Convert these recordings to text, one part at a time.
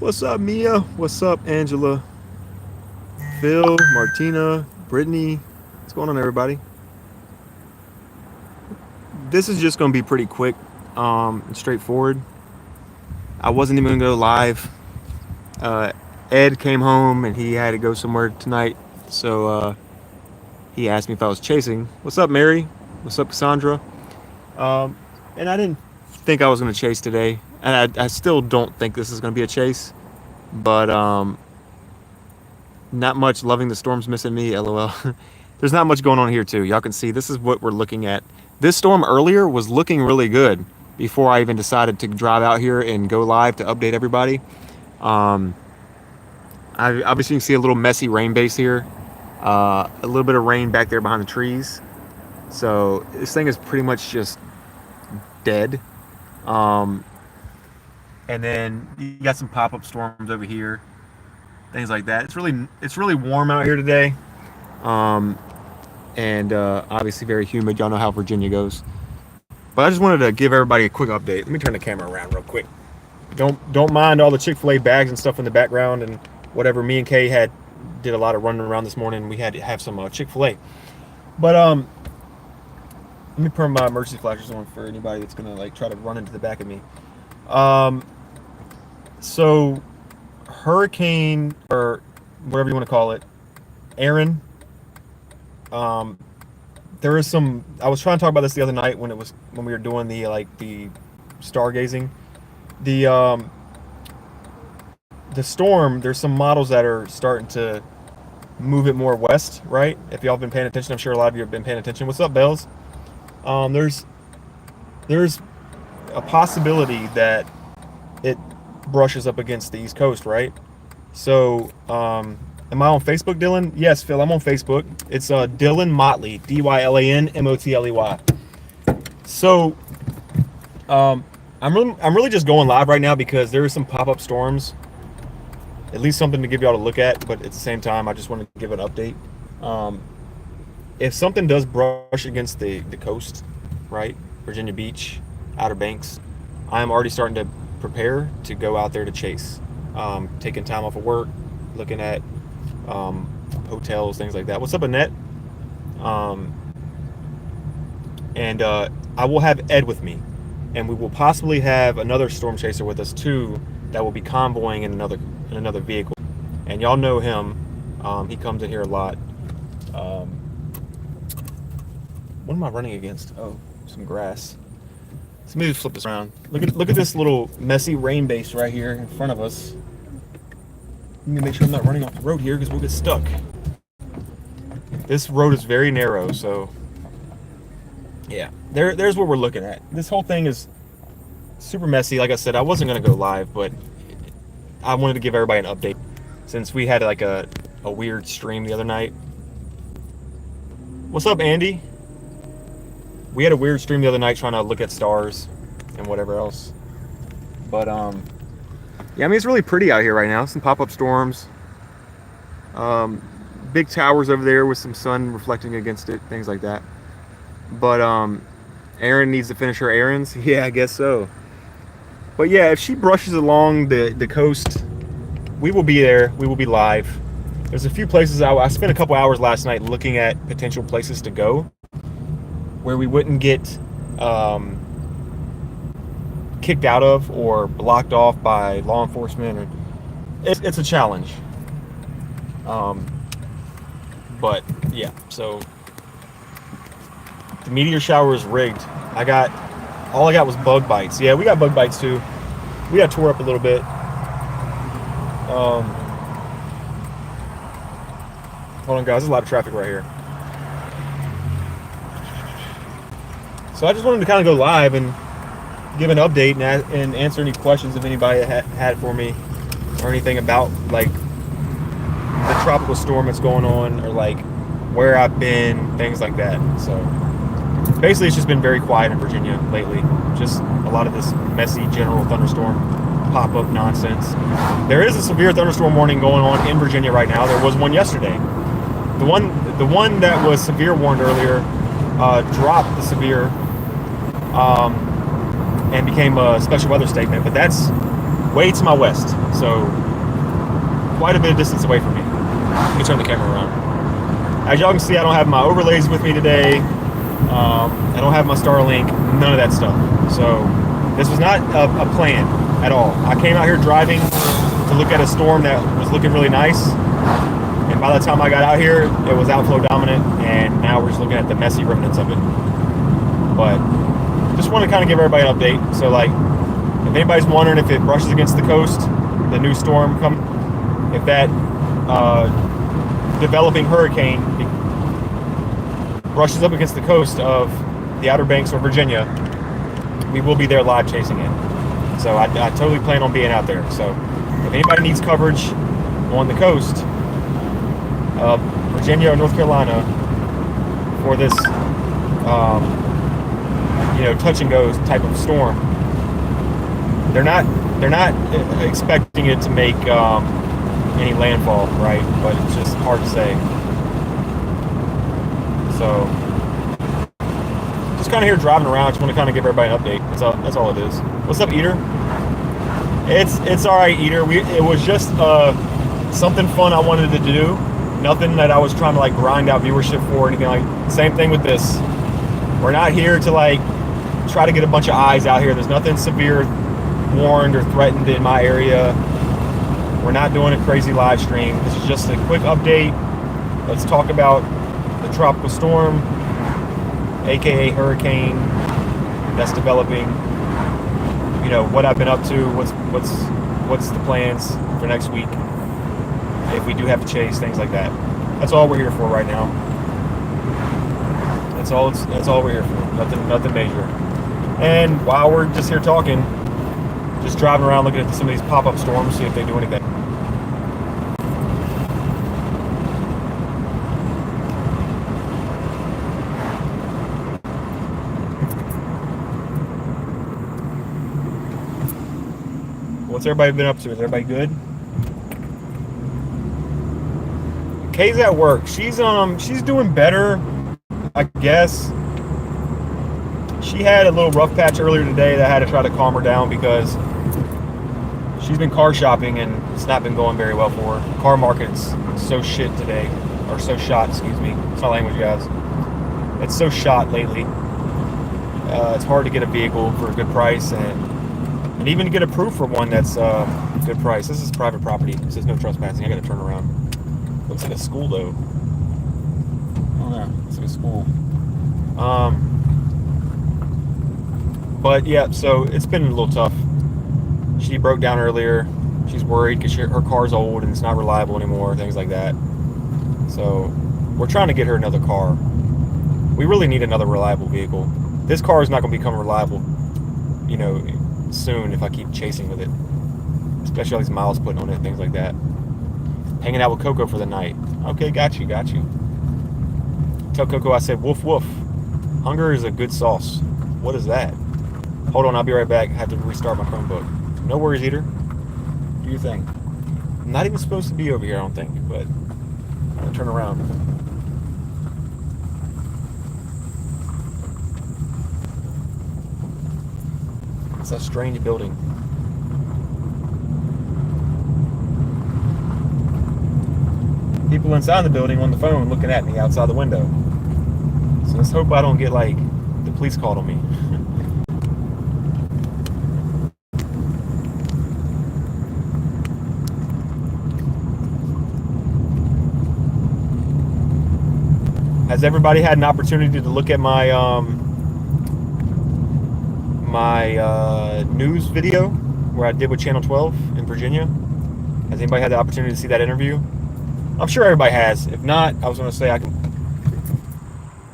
What's up, Mia? What's up, Angela? Phil, Martina, Brittany. What's going on, everybody? This is just going to be pretty quick and straightforward. I wasn't even going to go live. Uh, Ed came home and he had to go somewhere tonight. So he asked me if I was chasing. What's up, Mary? What's up, Cassandra? Um, and I didn't think I was going to chase today. And I still don't think this is going to be a chase. But not much loving the storms missing me, lol. There's not much going on here, too. Y'all can see this is what we're looking at. This storm earlier was looking really good before I even decided to drive out here and go live to update everybody. Um, I obviously you can see a little messy rain base here, a little bit of rain back there behind the trees. So this thing is pretty much just dead. Um, and then you got some pop-up storms over here, things like that. It's really warm out here today. Um, and obviously very humid. Y'all know how Virginia goes. But I just wanted to give everybody a quick update. Let me turn the camera around real quick. Don't mind all the Chick-fil-A bags and stuff in the background and whatever. Me and Kay did a lot of running around this morning. We had to have some Chick-fil-A. But let me put my emergency flashers on for anybody that's gonna like try to run into the back of me. Um, so hurricane or whatever you want to call it, Erin. Um, there is some. I was trying to talk about this the other night when we were doing the stargazing. The the storm. There's some models that are starting to move it more west, right? If y'all have been paying attention, I'm sure a lot of you have been paying attention. What's up, Bells? There's a possibility that it brushes up against the East Coast, right? So, am I on Facebook, Dylan? Yes, Phil, I'm on Facebook. It's Dylan Motley, Dylan Motley. So, I'm really just going live right now because there are some pop-up storms. At least something to give y'all to look at, but at the same time, I just wanted to give an update. If something does brush against the coast, right, Virginia Beach, Outer Banks, I'm already starting to prepare to go out there to chase. Taking time off of work, looking at hotels, things like that. What's up, Annette? Um, and I will have Ed with me, and we will possibly have another storm chaser with us too that will be convoying in another vehicle. And y'all know him. He comes in here a lot. What am I running against? Oh, some grass. So let me just flip this around. Look at this little messy rain base right here in front of us. Let me make sure I'm not running off the road here because we'll get stuck. This road is very narrow, so yeah. There's what we're looking at. This whole thing is super messy. Like I said, I wasn't gonna go live, but I wanted to give everybody an update since we had like a weird stream the other night. What's up, Andy? We had a weird stream the other night trying to look at stars and whatever else. But yeah, I mean it's really pretty out here right now. Some pop-up storms. Big towers over there with some sun reflecting against it, things like that. But Erin needs to finish her errands. Yeah, I guess so. But yeah, if she brushes along the coast, we will be there. We will be live. There's a few places I spent a couple hours last night looking at potential places to go where we wouldn't get kicked out of or blocked off by law enforcement. Or it's a challenge. But yeah, so the meteor shower is rigged. All I got was bug bites. Yeah, we got bug bites too. We got tore up a little bit. Hold on, guys. There's a lot of traffic right here. So I just wanted to kind of go live and give an update and answer any questions if anybody had for me or anything about like the tropical storm that's going on or like where I've been, things like that. So basically it's just been very quiet in Virginia lately. Just a lot of this messy general thunderstorm pop-up nonsense. There is a severe thunderstorm warning going on in Virginia right now. There was one yesterday. The one that was severe warned earlier dropped the severe and became a special weather statement. But that's way to my west. So quite a bit of distance away from me. Let me turn the camera around. As y'all can see, I don't have my overlays with me today. I don't have my Starlink, none of that stuff. So this was not a plan at all. I came out here driving to look at a storm that was looking really nice. And by the time I got out here, it was outflow dominant, and now we're just looking at the messy remnants of it. But just want to kind of give everybody an update. So like, if anybody's wondering if it brushes against the coast, the new storm coming, if that developing hurricane brushes up against the coast of the Outer Banks of Virginia, we will be there live chasing it. So I totally plan on being out there. So if anybody needs coverage on the coast of Virginia or North Carolina for this, touch and go type of storm, they're not expecting it to make any landfall, right? But it's just hard to say. So just kind of here driving around. Just want to kind of give everybody an update. That's all it is. What's up, Eater? It's all right, Eater. It was just something fun I wanted to do. Nothing that I was trying to like grind out viewership for or anything like. Same thing with this. We're not here to like try to get a bunch of eyes out here. There's nothing severe warned or threatened in my area. We're not doing a crazy live stream. This is just a quick update. Let's talk about the tropical storm, aka hurricane that's developing. You know what I've been up to. What's the plans for next week? If we do have to chase, things like that. That's all we're here for right now. That's all we're here for. Nothing major. And while we're just here talking, just driving around looking at some of these pop-up storms, see if they do anything. What's everybody been up to? Is everybody good? Kay's at work. She's doing better, I guess. She had a little rough patch earlier today that I had to try to calm her down because she's been car shopping and it's not been going very well for her. The car market's so shit today, or so shot, excuse me. It's not language, guys. It's so shot lately. It's hard to get a vehicle for a good price and even to get approved for one that's good price. This is private property. It says no trespassing. I gotta turn around. Looks like a school though. Oh no, looks like a school. But yeah, so it's been a little tough. She broke down earlier. She's worried because her car's old and it's not reliable anymore, things like that. So we're trying to get her another car. We really need another reliable vehicle. This car is not going to become reliable, soon if I keep chasing with it. Especially all these miles putting on it, things like that. Hanging out with Coco for the night. Okay, got you. Tell Coco I said woof woof. Hunger is a good sauce. What is that? Hold on, I'll be right back. I have to restart my Chromebook. No worries, Eater. Do your thing. I'm not even supposed to be over here, I don't think, but I'm gonna turn around. It's a strange building. People inside the building on the phone looking at me outside the window. So let's hope I don't get like the police called on me. Has everybody had an opportunity to look at my news video where I did with Channel 12 in Virginia? Has anybody had the opportunity to see that interview? I'm sure everybody has. If not, I was going to say I can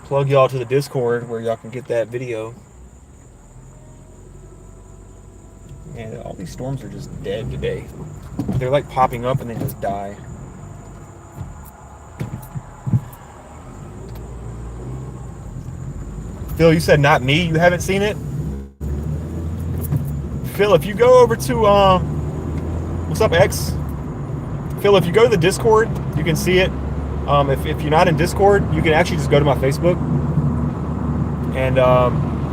plug y'all to the Discord where y'all can get that video. Man, all these storms are just dead today. They're like popping up and they just die. Phil, you said not me. You haven't seen it? Phil, if you go over to what's up, X? Phil, if you go to the Discord, you can see it. If you're not in Discord, you can actually just go to my Facebook, and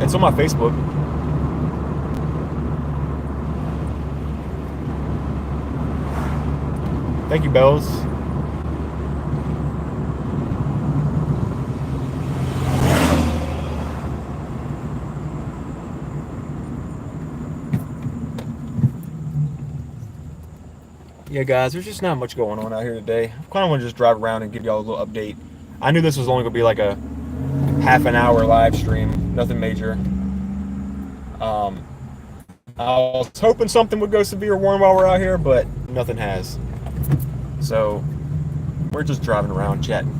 it's on my Facebook. Thank you, Bells. Yeah, guys, there's just not much going on out here today. I kind of want to just drive around and give y'all a little update. I knew this was only going to be like a half an hour live stream, nothing major. I was hoping something would go severe warm while we're out here, but nothing has. So we're just driving around chatting.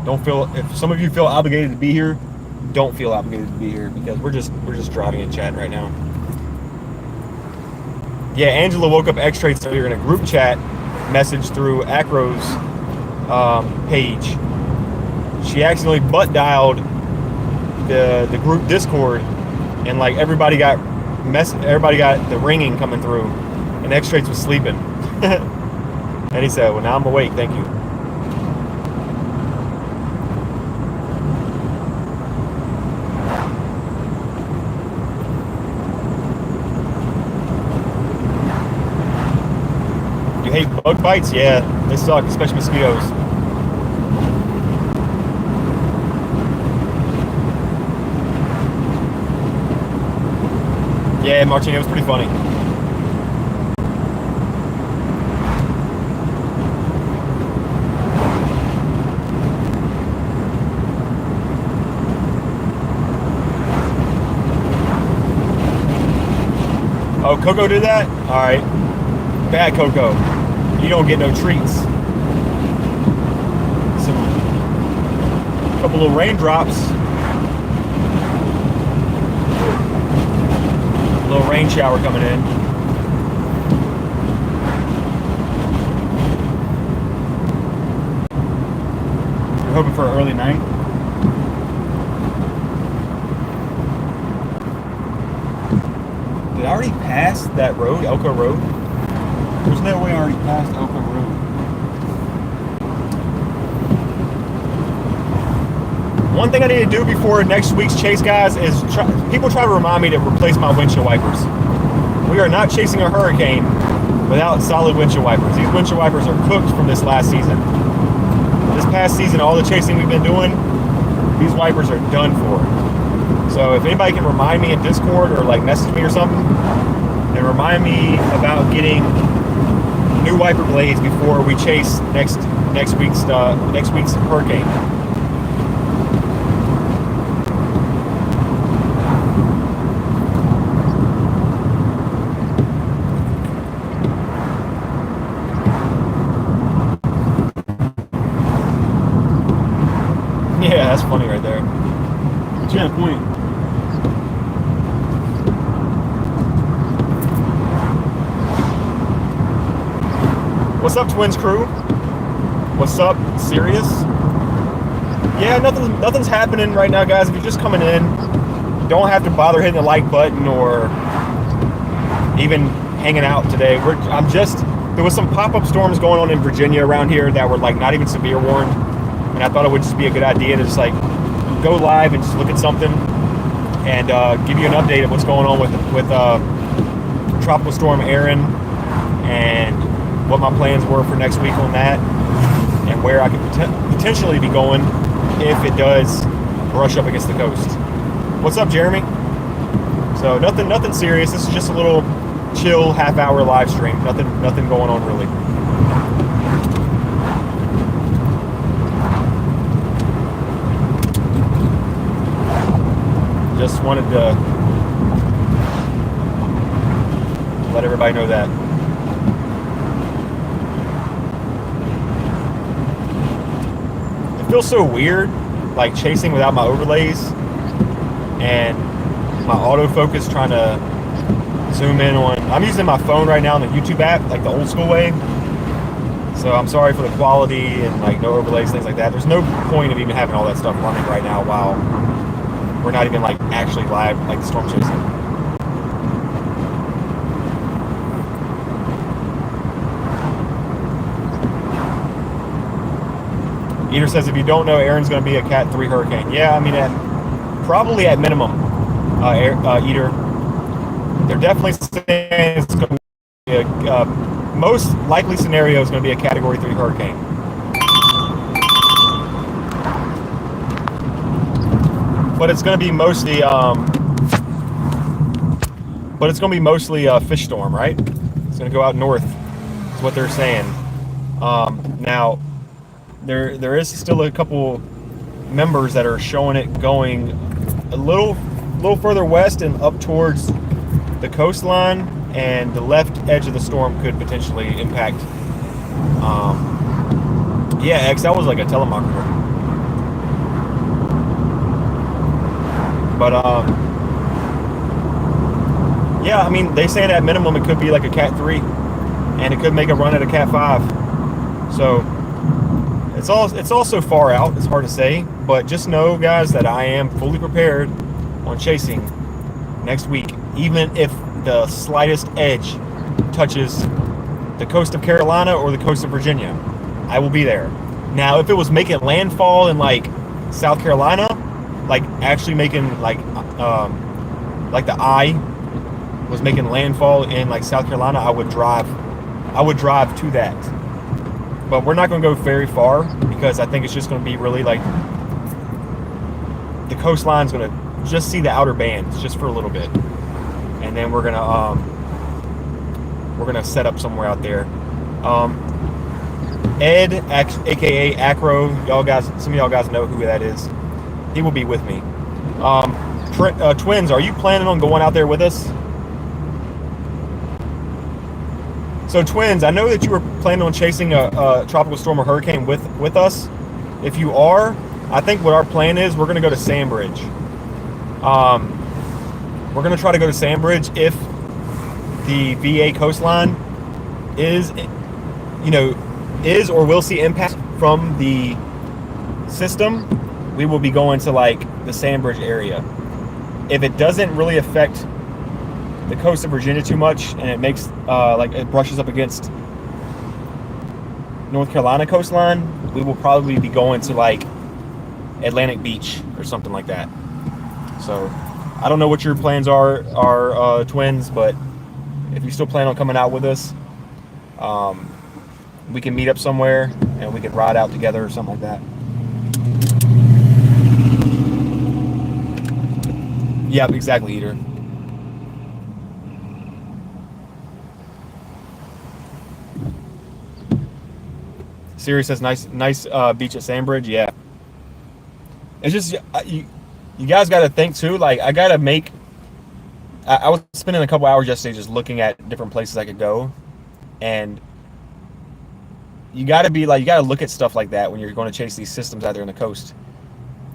Don't feel, if some of you feel obligated to be here, don't feel obligated to be here, because we're just driving and chatting right now. Yeah, Angela woke up X-Traits earlier in a group chat message through Acro's page. She accidentally butt dialed the group Discord, and like everybody got the ringing coming through, and X-Traits was sleeping. And he said, "Well, now I'm awake, thank you." You hate bug bites? Yeah, they suck, especially mosquitoes. Yeah, Martino, it was pretty funny. Oh, Coco did that? Alright. Bad Coco. You don't get no treats. Couple little raindrops. A little rain shower coming in. You're hoping for an early night? Did I already pass that road, Elko Road? There's no way I already passed Elko Road. One thing I need to do before next week's chase, guys, is people try to remind me to replace my windshield wipers. We are not chasing a hurricane without solid windshield wipers. These windshield wipers are cooked from this last season. This past season, all the chasing we've been doing, these wipers are done for. So if anybody can remind me in Discord or like message me or something, and remind me about getting new wiper blades before we chase next week's hurricane. Yeah, that's funny right there. But you had a point. What's up, Twins crew? What's up, Sirius? Yeah, nothing's happening right now, guys. If you're just coming in, you don't have to bother hitting the like button or even hanging out today. There was some pop-up storms going on in Virginia around here that were like not even severe warned, and I thought it would just be a good idea to just like go live and just look at something and give you an update of what's going on with Tropical Storm Erin and what my plans were for next week on that, and where I could potentially be going if it does brush up against the coast. What's up, Jeremy? So nothing serious. This is just a little chill half-hour live stream. Nothing going on really. Just wanted to let everybody know that. It feels so weird, like chasing without my overlays and my autofocus trying to zoom in on. I'm using my phone right now on the YouTube app, like the old school way. So I'm sorry for the quality and like no overlays, things like that. There's no point of even having all that stuff running right now while we're not even like actually live, like the storm chasing. Eater says, if you don't know, Erin's going to be a Cat 3 hurricane. Yeah, I mean, probably at minimum, Eater. They're definitely saying it's going to be most likely scenario is going to be a Category 3 hurricane. But it's going to be mostly, a fish storm, right? It's going to go out north. Is what they're saying. Now, there is still a couple members that are showing it going a little further west and up towards the coastline, and the left edge of the storm could potentially impact. Yeah, X, that was like a telemarketer. But yeah, I mean, they say at minimum it could be like a Cat 3, and it could make a run at a Cat 5. So it's all so far out. It's hard to say, but just know, guys, that I am fully prepared on chasing next week, even if the slightest edge touches the coast of Carolina or the coast of Virginia. I will be there. Now, if it was making landfall in like South Carolina, like actually making like the eye was making landfall in like South Carolina, I would drive to that. But we're not going to go very far, because I think it's just going to be really like the coastline's going to just see the outer bands just for a little bit, and then we're gonna set up somewhere out there. Ed, aka Acro, some of y'all guys know who that is. He will be with me. Twins, are you planning on going out there with us? So Twins, I know that you were planning on chasing a tropical storm or hurricane with us. If you are, I think what our plan is, we're going to go to Sandbridge. We're going to try to go to Sandbridge if the VA coastline is or will see impact from the system. We will be going to like the Sandbridge area. If it doesn't really affect the coast of Virginia too much, and it makes it brushes up against North Carolina coastline, we will probably be going to like Atlantic Beach or something like that. So I don't know what your plans are, Twins, but if you still plan on coming out with us, we can meet up somewhere and we can ride out together or something like that. Yep, exactly, Eater. Siri says nice beach at Sandbridge. Yeah, it's just you guys got to think too. Like, I gotta make. I was spending a couple hours yesterday just looking at different places I could go, and you gotta look at stuff like that when you're going to chase these systems out there on the coast.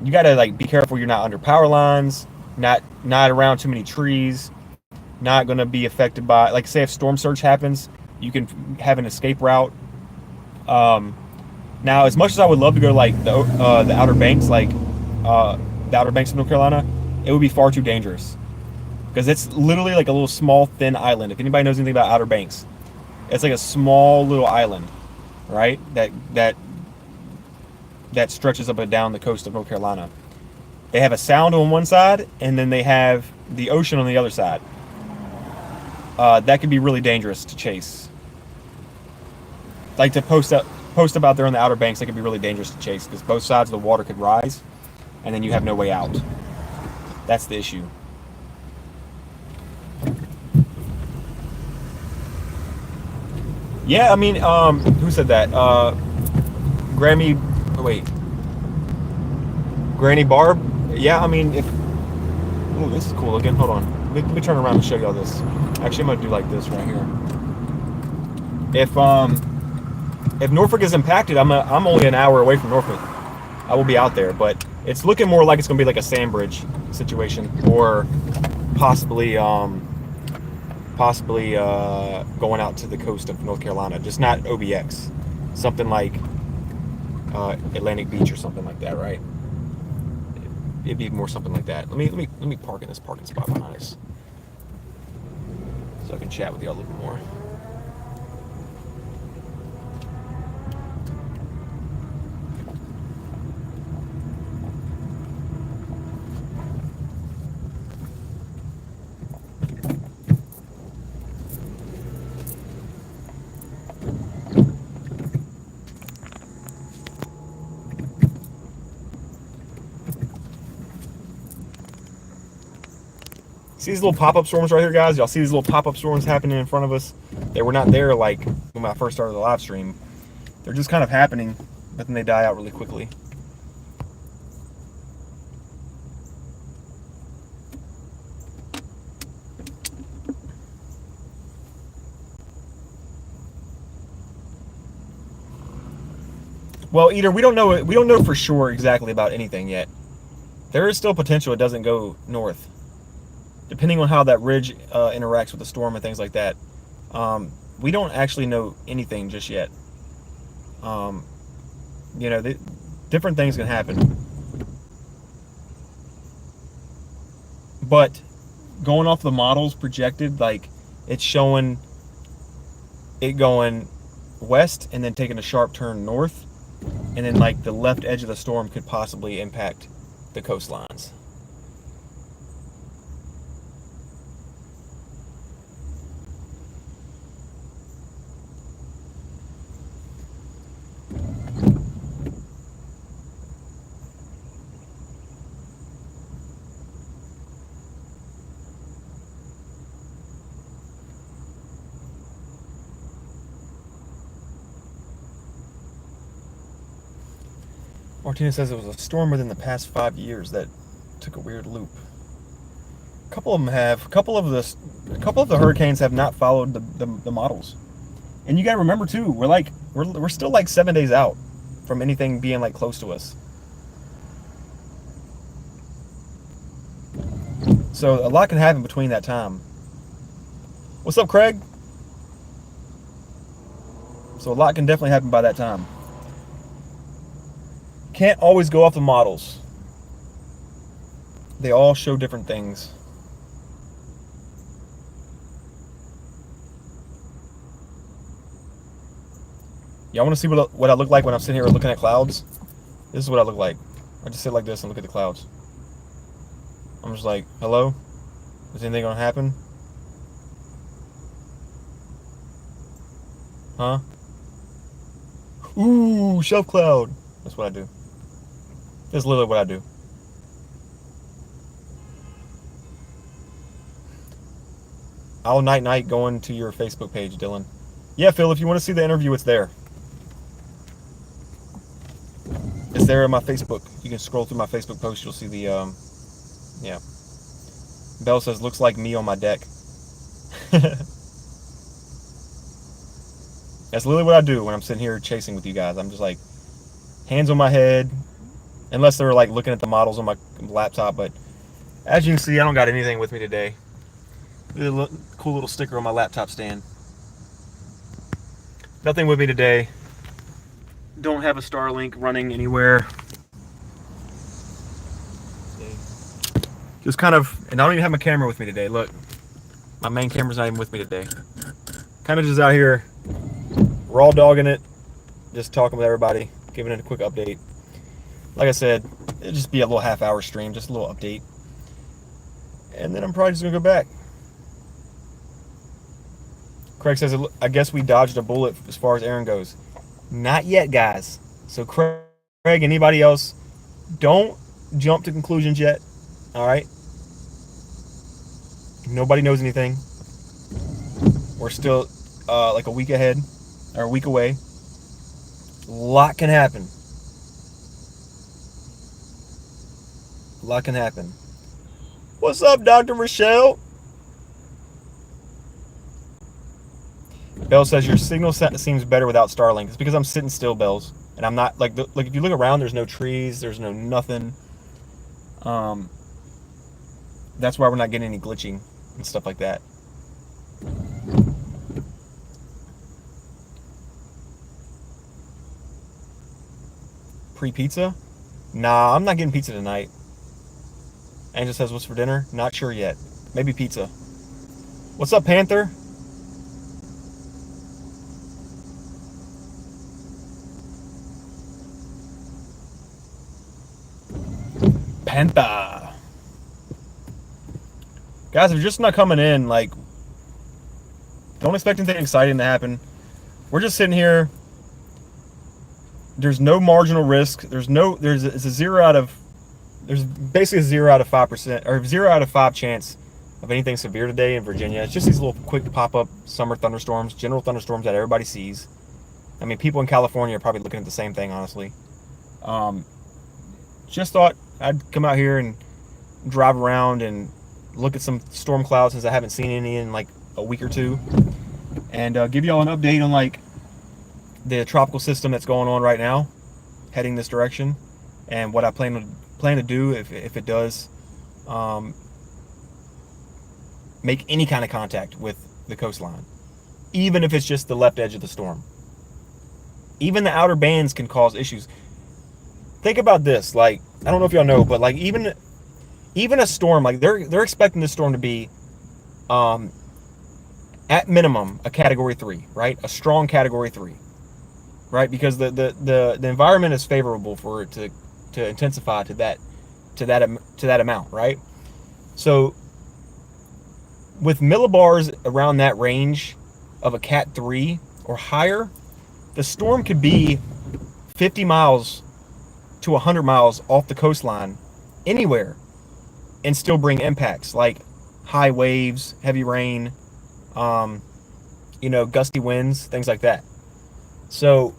You gotta like be careful you're not under power lines, not around too many trees, not going to be affected by, like, say if storm surge happens, you can have an escape route. Now, as much as I would love to go to like the Outer Banks, like the Outer Banks of North Carolina, it would be far too dangerous, because it's literally like a little small thin island. If anybody knows anything about Outer Banks, it's like a small little island, right? That stretches up and down the coast of North Carolina. They have a sound on one side, and then they have the ocean on the other side. That could be really dangerous to chase. Like, to post up out there on the Outer Banks, that could be really dangerous to chase, because both sides of the water could rise, and then you have no way out. That's the issue. Yeah, I mean, who said that? Granny Barb? Yeah, I mean, if... Ooh, this is cool looking. Hold on. Let me turn around and show y'all this. Actually, I'm going to do like this right here. If Norfolk is impacted, I'm only an hour away from Norfolk. I will be out there, but it's looking more like it's going to be like a Sandbridge situation, or possibly going out to the coast of North Carolina, just not OBX. Something like Atlantic Beach or something like that, right? It'd be more something like that. Let me park in this parking spot behind us, so I can chat with y'all a little bit more. See these little pop-up storms right here, guys? Y'all see these little pop-up storms happening in front of us? They were not there like when I first started the live stream. They're just kind of happening, but then they die out really quickly. Well, Eater, we don't know for sure exactly about anything yet. There is still potential it doesn't go north, depending on how that ridge interacts with the storm and things like that. We don't actually know anything just yet. You know, different things can happen. But going off the models projected, like it's showing it going west and then taking a sharp turn north, and then like the left edge of the storm could possibly impact the coastlines. Martina says it was a storm within the past 5 years that took a weird loop. A couple of them have. A couple of the hurricanes have not followed the models. And you gotta remember too, we're still like 7 days out from anything being like close to us. So a lot can happen between that time. What's up, Craig? So a lot can definitely happen by that time. Can't always go off the models. They all show different things. Y'all want to see what I look like when I'm sitting here looking at clouds? This is what I look like. I just sit like this and look at the clouds. I'm just like, hello? Is anything gonna happen? Huh? Ooh, shelf cloud. That's what I do. That's literally what I do. I'll night going to your Facebook page, Dylan. Yeah, Phil, if you want to see the interview, it's there. It's there on my Facebook. You can scroll through my Facebook post. You'll see the, yeah. Bell says, looks like me on my deck. That's literally what I do when I'm sitting here chasing with you guys. I'm just like, hands on my head, unless they're like looking at the models on my laptop. But as you can see, I don't got anything with me today. A cool little sticker on my laptop stand. Nothing with me today. Don't have a Starlink running anywhere. Just kind of, and I don't even have my camera with me today. Look, my main camera's not even with me today. Kind of just out here raw dogging it, just talking with everybody, giving it a quick update. Like I said, it'll just be a little half-hour stream, just a little update. And then I'm probably just going to go back. Craig says, I guess we dodged a bullet as far as Erin goes. Not yet, guys. So Craig, anybody else, don't jump to conclusions yet. All right? Nobody knows anything. We're still like a week ahead, or a week away. A lot can happen. A lot can happen. What's up, Dr. Rochelle? Bell says your signal seems better without Starlink. It's because I'm sitting still, Bells, and I'm not like if you look around, there's no trees, there's no nothing. That's why we're not getting any glitching and stuff like that. Pre-pizza? Nah, I'm not getting pizza tonight. Angel says, what's for dinner? Not sure yet. Maybe pizza. What's up, Panther? Panther. Guys, if you're just not coming in, like, don't expect anything exciting to happen. We're just sitting here. There's no marginal risk. It's a 0 out of, there's basically a 0 out of 5%, or 0 out of 5 chance of anything severe today in Virginia. It's just these little quick pop-up summer thunderstorms, general thunderstorms that everybody sees. I mean, people in California are probably looking at the same thing, honestly. Um, just thought I'd come out here and drive around and look at some storm clouds since I haven't seen any in like a week or two, and give y'all an update on like the tropical system that's going on right now, heading this direction, and what I plan to do if it does make any kind of contact with the coastline, even if it's just the left edge of the storm. Even the outer bands can cause issues. Think about this, like, I don't know if y'all know, but like even a storm, like they're expecting this storm to be at minimum a category 3, right? A strong category 3, right? Because the environment is favorable for it to intensify to that amount, right? So with millibars around that range of a cat 3 or higher, the storm could be 50 miles to 100 miles off the coastline anywhere and still bring impacts like high waves, heavy rain, gusty winds, things like that. So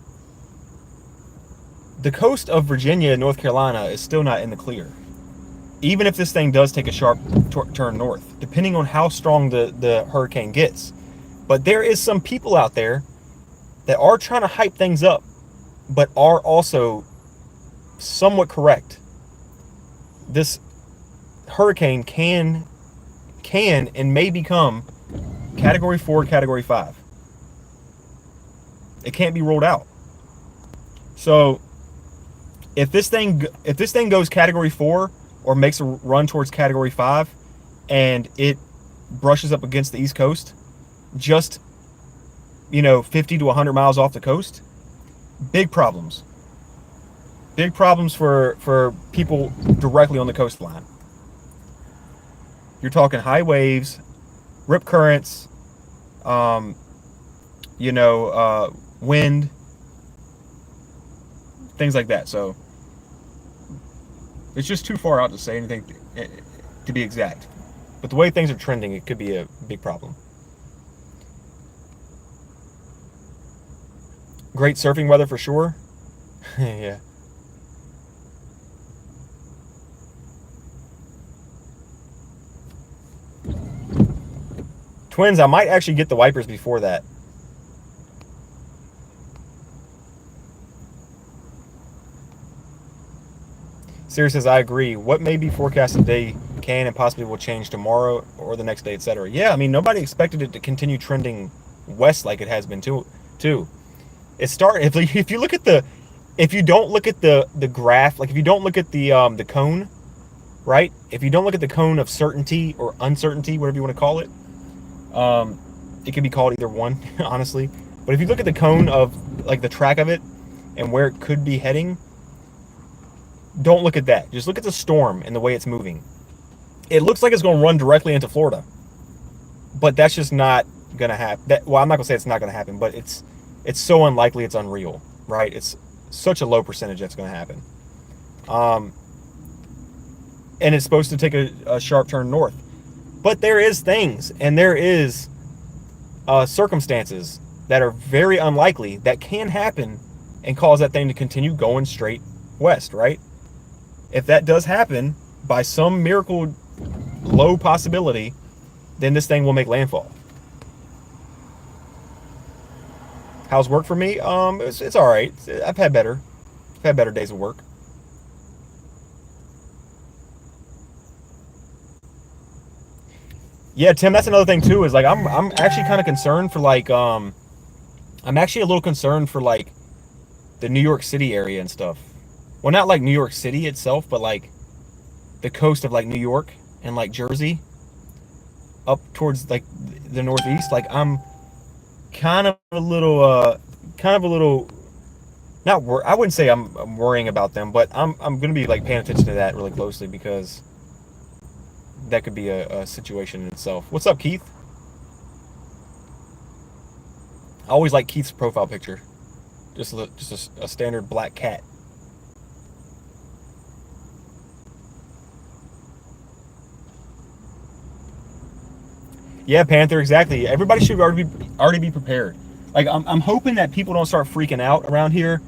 the coast of Virginia and North Carolina is still not in the clear, even if this thing does take a sharp turn north, depending on how strong the hurricane gets. But there is some people out there that are trying to hype things up, but are also somewhat correct. This hurricane can and may become category 4, category 5. It can't be ruled out. So if this thing goes category 4 or makes a run towards category 5 and it brushes up against the East Coast, just 50 to 100 miles off the coast, big problems. Big problems for people directly on the coastline. You're talking high waves, rip currents, wind, things like that. So it's just too far out to say anything to be exact. But the way things are trending, it could be a big problem. Great surfing weather for sure. Yeah. Twins, I might actually get the wipers before that. Sirius says, I agree. What may be forecasted today can and possibly will change tomorrow or the next day, etc. Yeah, I mean, nobody expected it to continue trending west like it has been too. It started, if you look at if you don't look at the graph, like if you don't look at the cone, right? If you don't look at the cone of certainty or uncertainty, whatever you want to call it, it can be called either one, honestly. But if you look at the cone of like the track of it and where it could be heading, don't look at that. Just look at the storm and the way it's moving. It looks like it's going to run directly into Florida, but that's just not going to happen. Well, I'm not going to say it's not going to happen, but it's so unlikely, it's unreal, right? It's such a low percentage that's going to happen. And it's supposed to take a sharp turn north. But there is things, and there is circumstances that are very unlikely that can happen and cause that thing to continue going straight west, right? If that does happen, by some miracle, low possibility, then this thing will make landfall. How's work for me? It's all right. I've had better days of work. Yeah, Tim, that's another thing too, is like I'm actually kind of concerned for like I'm actually a little concerned for like the New York City area and stuff. Well, not like New York City itself, but like the coast of like New York and like Jersey up towards like the Northeast. Like I'm kind of a little not I wouldn't say I'm worrying about them, but I'm going to be like paying attention to that really closely, because that could be a situation in itself. What's up, Keith? I always like Keith's profile picture. Just a standard black cat. Yeah, Panther, exactly. Everybody should already be prepared. Like I'm hoping that people don't start freaking out around here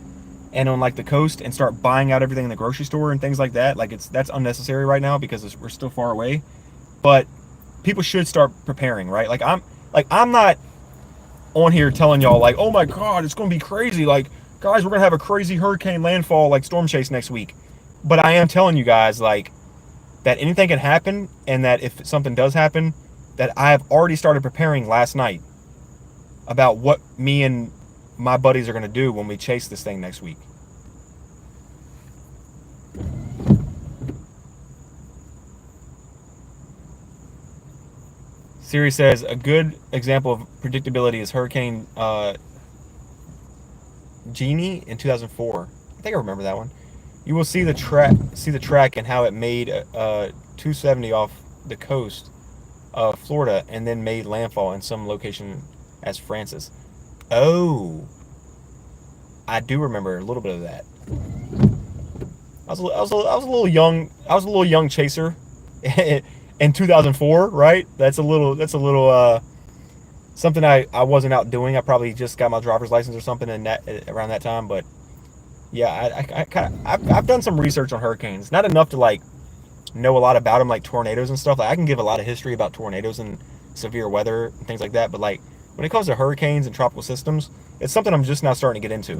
and on like the coast and start buying out everything in the grocery store and things like that. Like that's unnecessary right now because we're still far away. But people should start preparing, right? I'm not on here telling y'all like, oh my god, it's gonna be crazy. Like, guys, we're gonna have a crazy hurricane landfall like storm chase next week. But I am telling you guys like that anything can happen, and that if something does happen, that I have already started preparing last night about what me and my buddies are gonna do when we chase this thing next week. Siri says a good example of predictability is Hurricane Genie in 2004. I think I remember that one. You will see the track and how it made 270 off the coast of Florida and then made landfall in some location as Francis. Oh, I do remember a little bit of that. I was a little young. I was a little young chaser in 2004, right? That's a little something I wasn't out doing. I probably just got my driver's license or something in that around that time. But yeah, I've done some research on hurricanes. Not enough to like know a lot about them, like tornadoes and stuff. Like I can give a lot of history about tornadoes and severe weather and things like that. But like when it comes to hurricanes and tropical systems, it's something I'm just now starting to get into.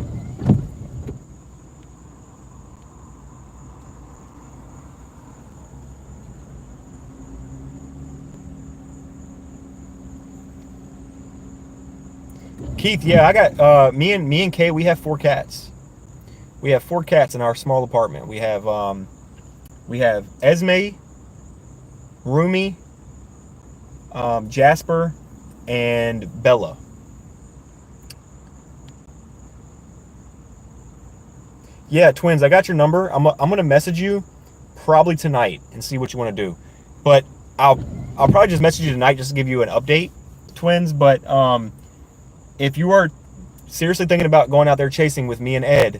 Keith, yeah, I got me and Kay. We have 4 cats. We have 4 cats in our small apartment. We have Esme, Rumi, Jasper, and Bella. Yeah, twins, I got your number. I'm gonna message you probably tonight and see what you want to do. But I'll probably just message you tonight just to give you an update, twins. But if you are seriously thinking about going out there chasing with me and Ed,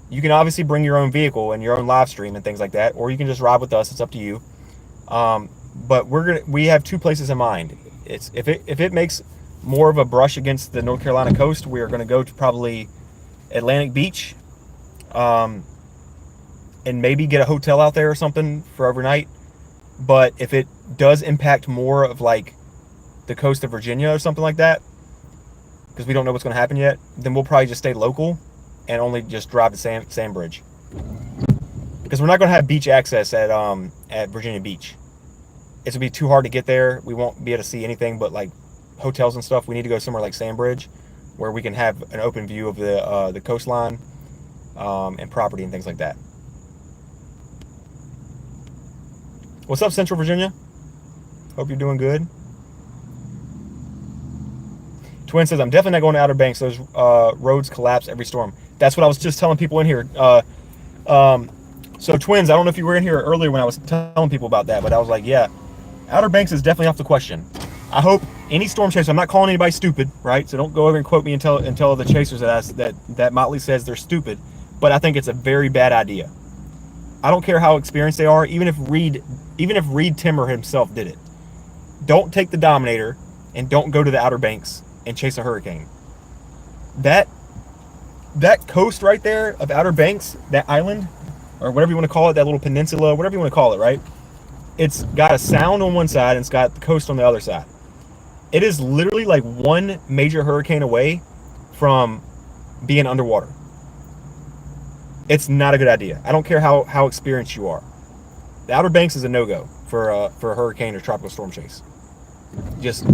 you can obviously bring your own vehicle and your own live stream and things like that, or you can just ride with us. It's up to you. But we have 2 places in mind. It's if it makes more of a brush against the North Carolina coast, we are going to go to probably Atlantic Beach, and maybe get a hotel out there or something for overnight. But if it does impact more of like the coast of Virginia or something like that, because we don't know what's going to happen yet, then we'll probably just stay local and only just drive to Sandbridge, because we're not going to have beach access at Virginia Beach. It's going to be too hard to get there. We won't be able to see anything but like hotels and stuff. We need to go somewhere like Sandbridge, where we can have an open view of the coastline, and property and things like that. What's up, Central Virginia? Hope you're doing good. Twin says, I'm definitely not going to Outer Banks. Those roads collapse every storm. That's what I was just telling people in here. So, Twins, I don't know if you were in here earlier when I was telling people about that, but I was like, yeah, Outer Banks is definitely off the question. I hope any storm chaser, I'm not calling anybody stupid, right? So don't go over and quote me and tell the chasers that Motley says they're stupid. But I think it's a very bad idea. I don't care how experienced they are, even if Reed Timmer himself did it. Don't take the Dominator and don't go to the Outer Banks and chase a hurricane. That coast right there of Outer Banks, that island, or whatever you want to call it, that little peninsula, whatever you want to call it, right? It's got a sound on one side and it's got the coast on the other side. It is literally like one major hurricane away from being underwater. It's not a good idea. I don't care how experienced you are. The Outer Banks is a no-go for a hurricane or tropical storm chase. Just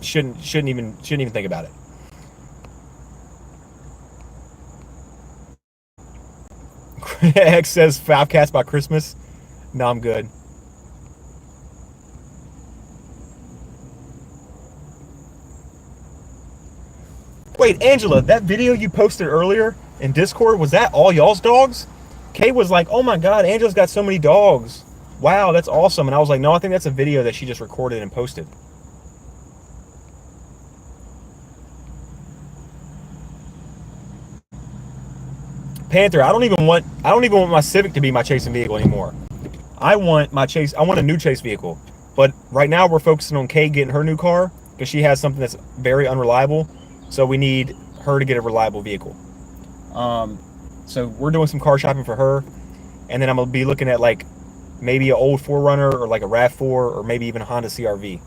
shouldn't even think about it. X says 5 cats by Christmas. No, I'm good. Wait, Angela, that video you posted earlier in Discord, was that all y'all's dogs? Kay was like, oh my god, Angela's got so many dogs. Wow, that's awesome. And I was like, no, I think that's a video that she just recorded and posted. Panther, I don't even want my Civic to be my chasing vehicle anymore. I want a new chase vehicle. But right now we're focusing on Kay getting her new car because she has something that's very unreliable. So we need her to get a reliable vehicle. Um, so we're doing some car shopping for her, and then I'm gonna be looking at like maybe an old 4Runner or like a RAV4 or maybe even a Honda CRV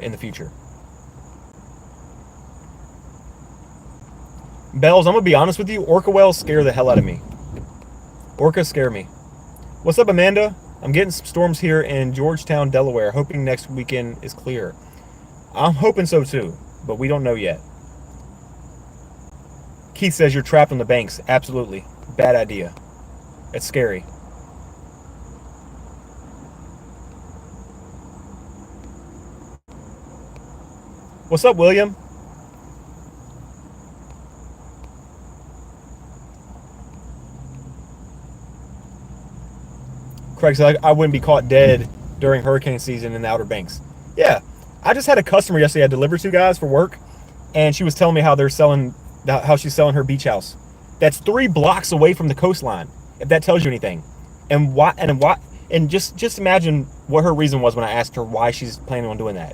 in the future. Bells, I'm gonna be honest with you. Orca whales scare the hell out of me. Orcas scare me. What's up, Amanda? I'm getting some storms here in Georgetown, Delaware. Hoping next weekend is clear. I'm hoping so too, but we don't know yet. Keith says you're trapped on the banks. Absolutely. Bad idea. It's scary. What's up, William? Craig said I wouldn't be caught dead during hurricane season in the Outer Banks. Yeah, I just had a customer yesterday I delivered to guys for work, and she was telling me how she's selling her beach house. That's 3 blocks away from the coastline. If that tells you anything, and just imagine what her reason was when I asked her why she's planning on doing that.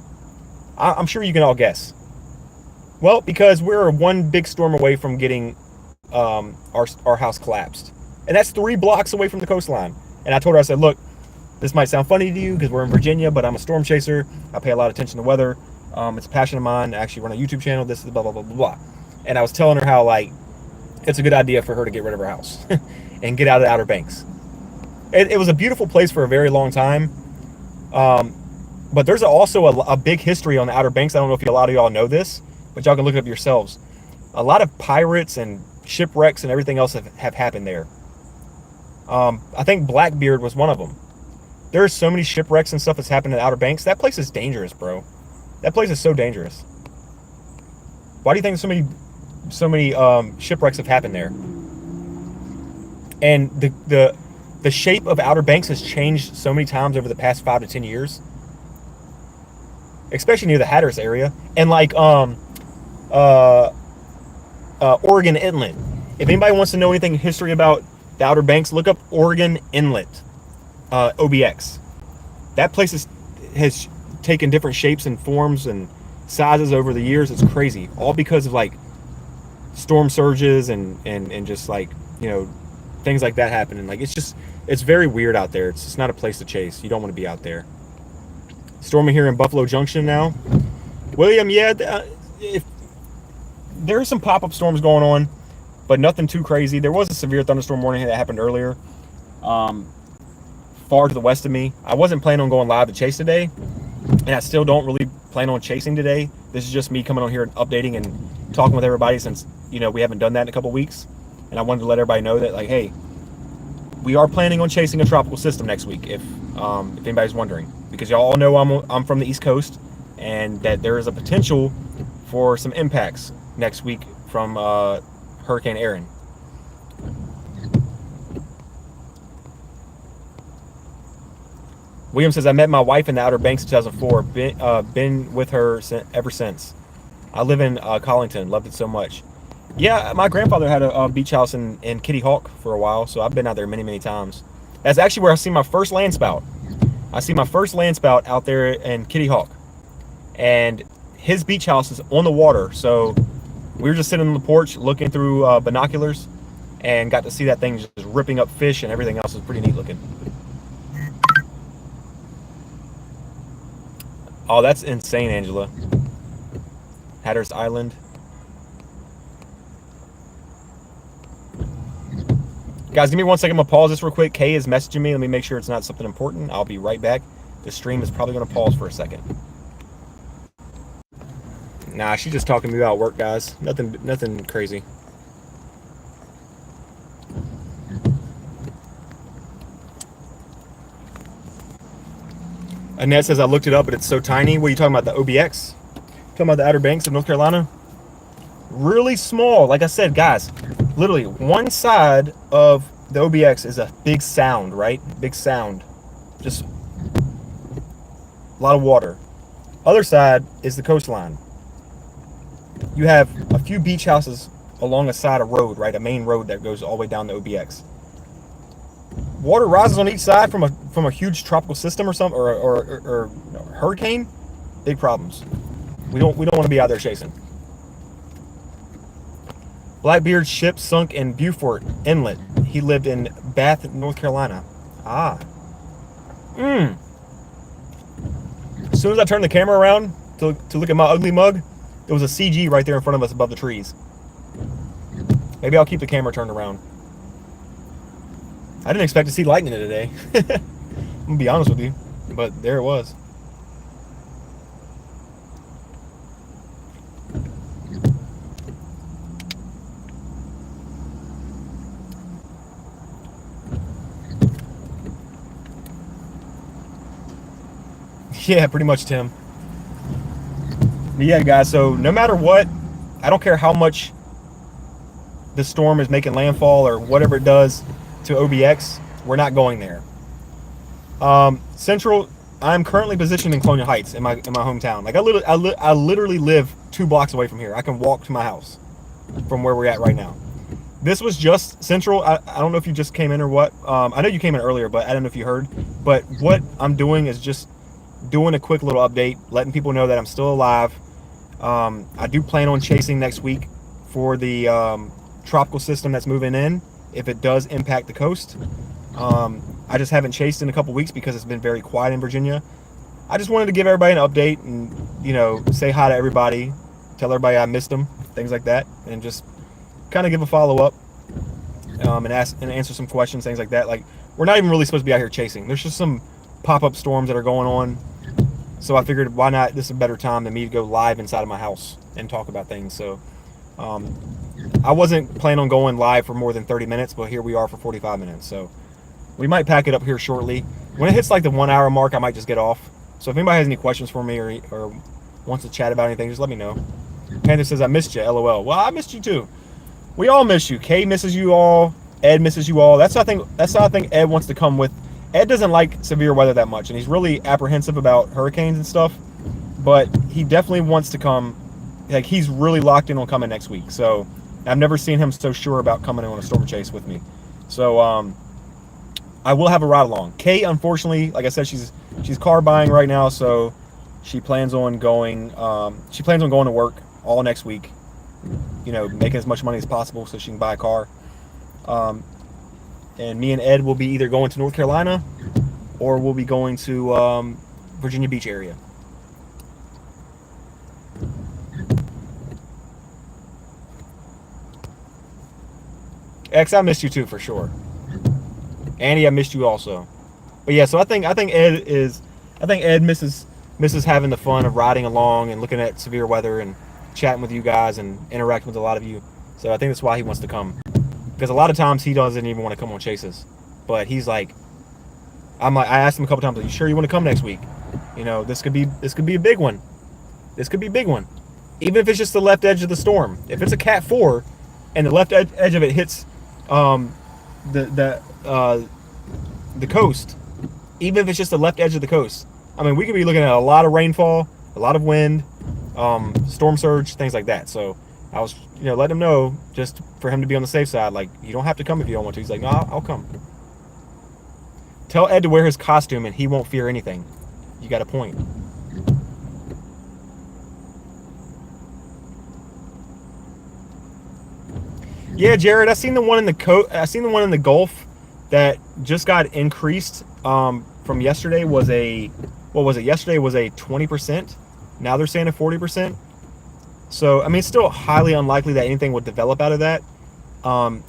I'm sure you can all guess. Well, because we're one big storm away from getting our house collapsed, and that's 3 blocks away from the coastline. And I told her, I said, look, this might sound funny to you because we're in Virginia, but I'm a storm chaser. I pay a lot of attention to weather. It's a passion of mine. I actually run a YouTube channel. This is blah blah blah blah blah. And I was telling her how like it's a good idea for her to get rid of her house and get out of the Outer Banks. It was a beautiful place for a very long time. But there's also a big history on the Outer Banks. I don't know if a lot of y'all know this, but y'all can look it up yourselves. A lot of pirates and shipwrecks and everything else have happened there. I think Blackbeard was one of them. There's so many shipwrecks and stuff that's happened in the Outer Banks. That place is dangerous, bro. That place is so dangerous. Why do you think so many shipwrecks have happened there? And the shape of Outer Banks has changed so many times over the past 5 to 10 years, especially near the Hatteras area and like Oregon Inlet. If anybody wants to know anything history about the Outer Banks, look up Oregon Inlet, OBX. That place has taken different shapes and forms and sizes over the years. It's crazy, all because of like storm surges and just like, you know, things like that happening. Like it's very weird out there. It's just not a place to chase. You don't want to be out there. Storming here in Buffalo Junction now. William, yeah, if there's some pop-up storms going on, but nothing too crazy. There was a severe thunderstorm warning that happened earlier, far to the west of me. I wasn't planning on going live to chase today, and I still don't really plan on chasing today. This is just me coming on here and updating and talking with everybody since, you know, we haven't done that in a couple weeks. And I wanted to let everybody know that, like, hey, we are planning on chasing a tropical system next week, if anybody's wondering. Because y'all all know I'm from the East Coast, and that there is a potential for some impacts next week from Hurricane Erin. William says, I met my wife in the Outer Banks in 2004. Been with her ever since. I live in Collington. Loved it so much. Yeah, my grandfather had a beach house in Kitty Hawk for a while, so I've been out there many, many times. That's actually where I see my first land spout. I see my first land spout out there in Kitty Hawk. And his beach house is on the water, so we were just sitting on the porch looking through binoculars and got to see that thing just ripping up fish, and everything else was pretty neat looking. Oh, that's insane, Angela. Hatteras Island. Guys, give me 1 second. I'm going to pause this real quick. Kay is messaging me. Let me make sure it's not something important. I'll be right back. The stream is probably going to pause for a second. Nah, she's just talking to me about work, guys. Nothing crazy. Annette says, I looked it up, but it's so tiny. What are you talking about, the OBX? Talking about the Outer Banks of North Carolina? Really small. Like I said, guys, literally one side of the OBX is a big sound, right? Big sound. Just a lot of water. Other side is the coastline. You have a few beach houses along a side of road, right? A main road that goes all the way down the OBX. water rises on each side from a huge tropical system or something, or hurricane, big problems. We don't want to be out there chasing. Blackbeard's ship sunk in Beaufort Inlet. He lived in Bath, North Carolina. Ah. As soon as I turned the camera around to look at my ugly mug, there was a CG right there in front of us above the trees. Maybe I'll keep the camera turned around. I didn't expect to see lightning today. I'm gonna be honest with you, but there it was. Yeah, pretty much, Tim. But yeah, guys, so no matter what, I don't care how much the storm is making landfall or whatever it does to OBX, we're not going there. Central, I'm currently positioned in Colonial Heights in my hometown. Like I literally live 2 blocks away from here. I can walk to my house from where we're at right now. This was just Central. I don't know if you just came in or what. I know you came in earlier, but I don't know if you heard. But what I'm doing is just doing a quick little update, letting people know that I'm still alive. I do plan on chasing next week for the tropical system that's moving in, if it does impact the coast. I just haven't chased in a couple weeks because it's been very quiet in Virginia. I just wanted to give everybody an update and, you know, say hi to everybody, tell everybody I missed them, things like that, and just kind of give a follow-up and answer some questions, things like that. Like, we're not even really supposed to be out here chasing. There's just some pop-up storms that are going on. So I figured, why not? This is a better time than me to go live inside of my house and talk about things. So I wasn't planning on going live for more than 30 minutes, but here we are for 45 minutes. So we might pack it up here shortly. When it hits like the 1 hour mark, I might just get off. So if anybody has any questions for me or wants to chat about anything, just let me know. Panther says, I missed you, LOL. Well, I missed you too. We all miss you. Kay misses you all. Ed misses you all. That's how I think Ed wants to come with. Ed doesn't like severe weather that much, and he's really apprehensive about hurricanes and stuff, but he definitely wants to come. Like, he's really locked in on coming next week. So I've never seen him so sure about coming on a storm chase with me. So I will have a ride along. Kay, unfortunately, like I said, she's car buying right now, so she plans on going to work all next week, you know, making as much money as possible so she can buy a car. And me and Ed will be either going to North Carolina or we'll be going to Virginia Beach area. X, I missed you too for sure. Andy, I missed you also. But yeah, so I think Ed misses having the fun of riding along and looking at severe weather and chatting with you guys and interacting with a lot of you. So I think that's why he wants to come. Because a lot of times he doesn't even want to come on chases. But he's like, I asked him a couple times, are you sure you want to come next week? You know, this could be a big one. This could be a big one. Even if it's just the left edge of the storm. If it's a Cat 4 and the left edge of it hits the coast, even if it's just the left edge of the coast, I mean, we could be looking at a lot of rainfall, a lot of wind, storm surge, things like that. So I was, you know, letting him know just for him to be on the safe side. Like, you don't have to come if you don't want to. He's like, no, I'll come. Tell Ed to wear his costume and he won't fear anything. You got a point. Yeah, Jared, I seen the one in the Gulf that just got increased from yesterday. Yesterday was a 20%. Now they're saying a 40%. So, I mean, it's still highly unlikely that anything would develop out of that.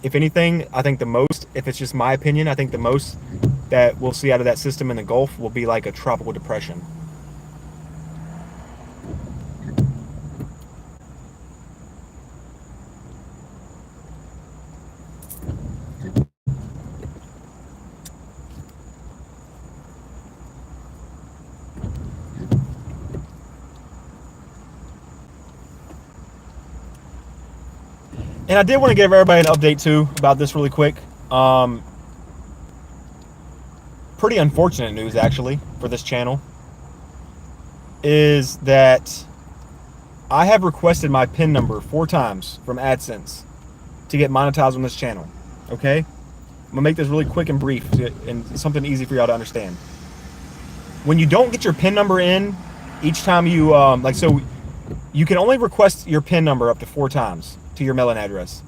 If anything, I think the most, if it's just my opinion, I think the most that we'll see out of that system in the Gulf will be like a tropical depression. And I did want to give everybody an update too about this really quick. Pretty unfortunate news actually for this channel is that I have requested my PIN number 4 times from AdSense to get monetized on this channel. Okay, I'm gonna make this really quick and brief and something easy for y'all to understand. When you don't get your PIN number in each time you so you can only request your PIN number up to 4 times to your mailing address.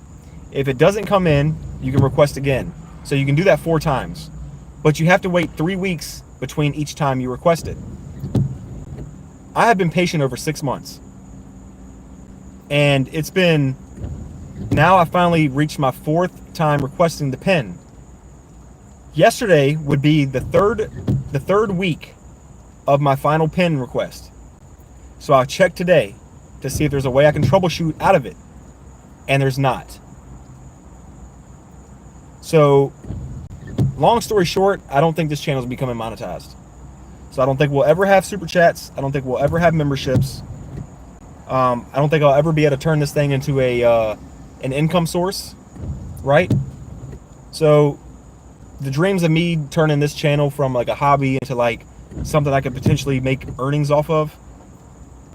If it doesn't come in, you can request again. So you can do that 4 times, but you have to wait 3 weeks between each time you request it. I have been patient over 6 months, and it's been, now I finally reached my 4th time requesting the PIN. Yesterday would be the third week of my final PIN request. So I'll check today to see if there's a way I can troubleshoot out of it, and there's not. So long story short, I don't think this channel is becoming monetized. So I don't think we'll ever have super chats. I don't think we'll ever have memberships. I don't think I'll ever be able to turn this thing into an income source, right? So the dreams of me turning this channel from like a hobby into like something I could potentially make earnings off of,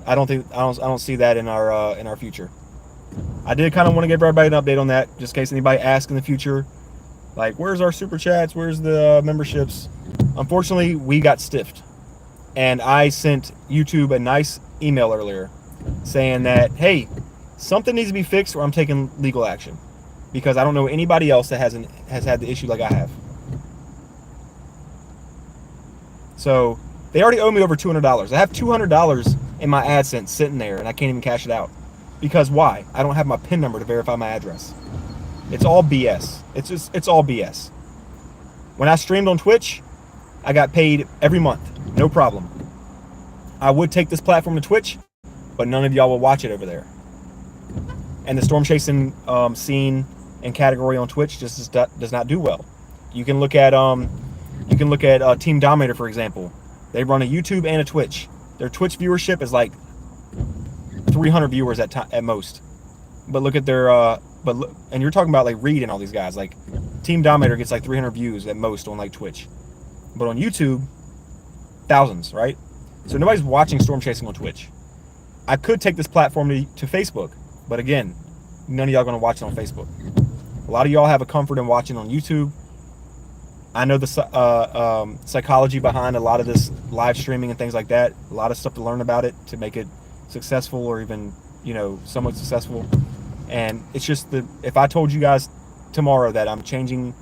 I don't see that in our future. I did kind of want to give everybody an update on that, just in case anybody asks in the future, like, where's our super chats? Where's the memberships? Unfortunately, we got stiffed, and I sent YouTube a nice email earlier saying that, hey, something needs to be fixed or I'm taking legal action, because I don't know anybody else that has had the issue like I have. So they already owe me over $200. I have $200 in my AdSense sitting there, and I can't even cash it out. Because why? I don't have my PIN number to verify my address. It's all BS. It's all BS. When I streamed on Twitch, I got paid every month, no problem. I would take this platform to Twitch, but none of y'all will watch it over there. And the storm chasing scene and category on Twitch just does not do well. You can look at Team Dominator, for example. They run a YouTube and a Twitch. Their Twitch viewership is like 300 viewers at most. But look at their and you're talking about like Reed and all these guys. Like Team Dominator gets like 300 views at most on like Twitch, but on YouTube, thousands, right? So nobody's watching storm chasing on Twitch. I could take this platform to Facebook, but again, none of y'all gonna watch it on Facebook. A lot of y'all have a comfort in watching on YouTube. I know the psychology behind a lot of this live streaming and things like that. A lot of stuff to learn about it to make it successful, or even, you know, somewhat successful. And it's just if I told you guys tomorrow that I'm changing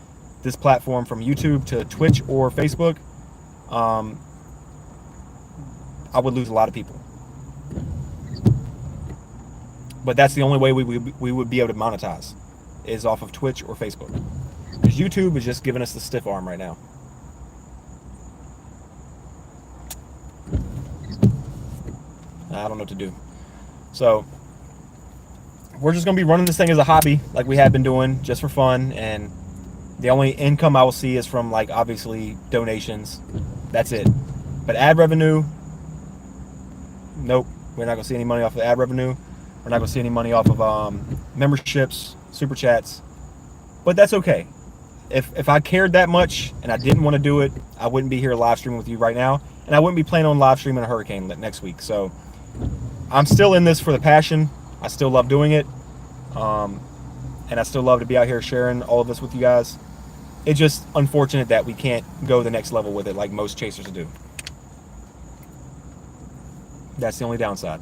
this platform from YouTube to Twitch or Facebook, I would lose a lot of people. But that's the only way we would be able to monetize, is off of Twitch or Facebook. Because YouTube is just giving us the stiff arm right now. I don't know what to do. So we're just going to be running this thing as a hobby, like we have been doing, just for fun. And the only income I will see is from, like, obviously donations. That's it. But ad revenue, nope. We're not going to see any money off of ad revenue. We're not going to see any money off of memberships, super chats. But that's okay. If I cared that much and I didn't want to do it, I wouldn't be here live streaming with you right now. And I wouldn't be planning on live streaming a hurricane next week. So I'm still in this for the passion. I still love doing it. And I still love to be out here sharing all of this with you guys. It's just unfortunate that we can't go the next level with it like most chasers do. That's the only downside.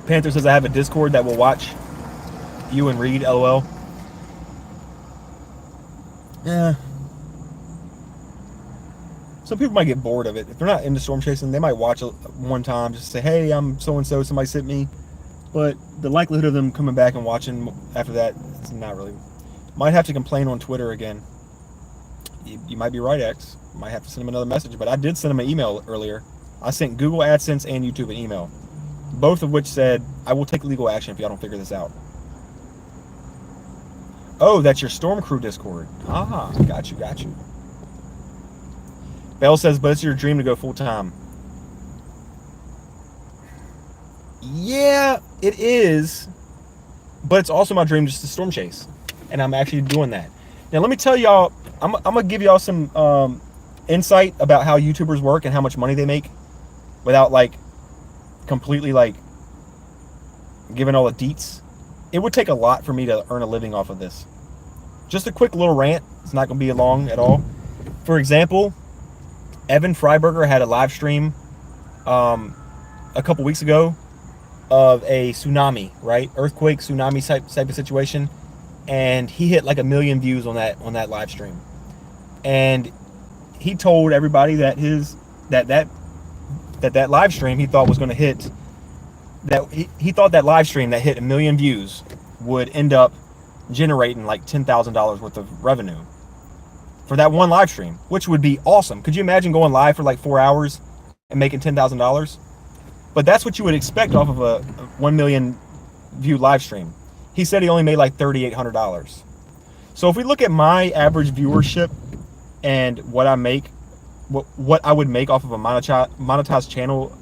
Panther says I have a Discord that will watch you and Reed, LOL. Yeah. Some people might get bored of it. If they're not into storm chasing, they might watch it one time, just say, hey, I'm so-and-so, somebody sent me. But the likelihood of them coming back and watching after that, it's not really. Might have to complain on Twitter again. You might be right, X. Might have to send them another message. But I did send them an email earlier. I sent Google AdSense and YouTube an email, both of which said, I will take legal action if y'all don't figure this out. Oh, that's your Storm Crew Discord. Ah, got you. Bell says, but it's your dream to go full-time. Yeah, it is. But it's also my dream just to storm chase. And I'm actually doing that. Now, let me tell y'all, I'm going to give y'all some insight about how YouTubers work and how much money they make without, like, completely like giving all the deets, it would take a lot for me to earn a living off of this. Just a quick little rant. It's not going to be long at all. For example, Evan Freiberger had a live stream a couple weeks ago of a tsunami, right? Earthquake, tsunami type of situation, and he hit like 1 million views on that live stream. And he told everybody that that live stream he thought was going to hit, that he thought that live stream that hit 1 million views would end up generating like $10,000 worth of revenue for that one live stream, which would be awesome. Could you imagine going live for like 4 hours and making $10,000? But that's what you would expect off of a 1 million view live stream. He said he only made like $3,800. So if we look at my average viewership and what I make, what I would make off of a monetized channel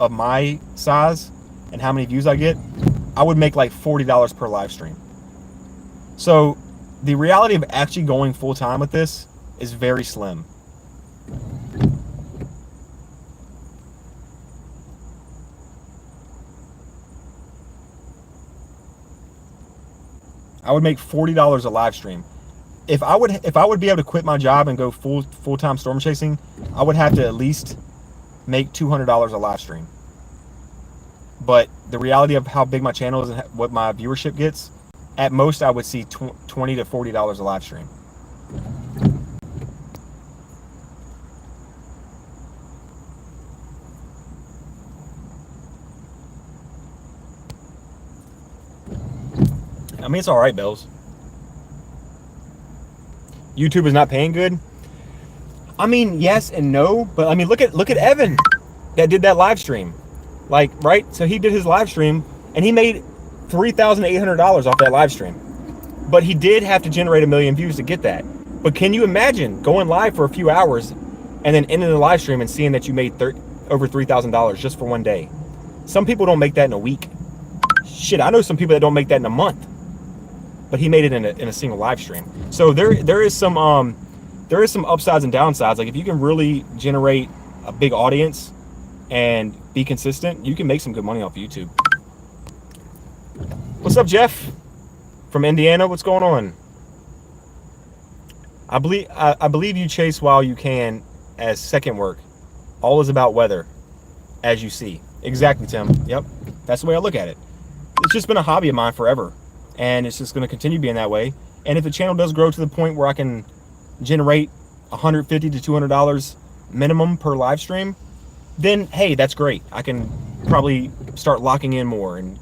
of my size and how many views I get, I would make like $40 per live stream. So the reality of actually going full time with this is very slim. I would make $40 a live stream. If I would be able to quit my job and go full-time storm chasing, I would have to at least make $200 a live stream. But the reality of how big my channel is and what my viewership gets, at most I would see $20 to $40 a live stream. I mean, it's all right, Bells. YouTube is not paying good. I mean, yes and no, but I mean, look at Evan that did that live stream. Like, right? So he did his live stream and he made $3,800 off that live stream. But he did have to generate 1 million views to get that. But can you imagine going live for a few hours and then ending the live stream and seeing that you made over $3,000 just for one day? Some people don't make that in a week. Shit, I know some people that don't make that in a month. But he made it in a single live stream. So there is some upsides and downsides. Like if you can really generate a big audience and be consistent, you can make some good money off YouTube. What's up, Jeff? From Indiana, what's going on? I believe you chase while you can as second work. All is about weather, as you see. Exactly, Tim. Yep. That's the way I look at it. It's just been a hobby of mine forever. And it's just going to continue being that way. And if the channel does grow to the point where I can generate $150 to $200 minimum per live stream, then hey, that's great. I can probably start locking in more and,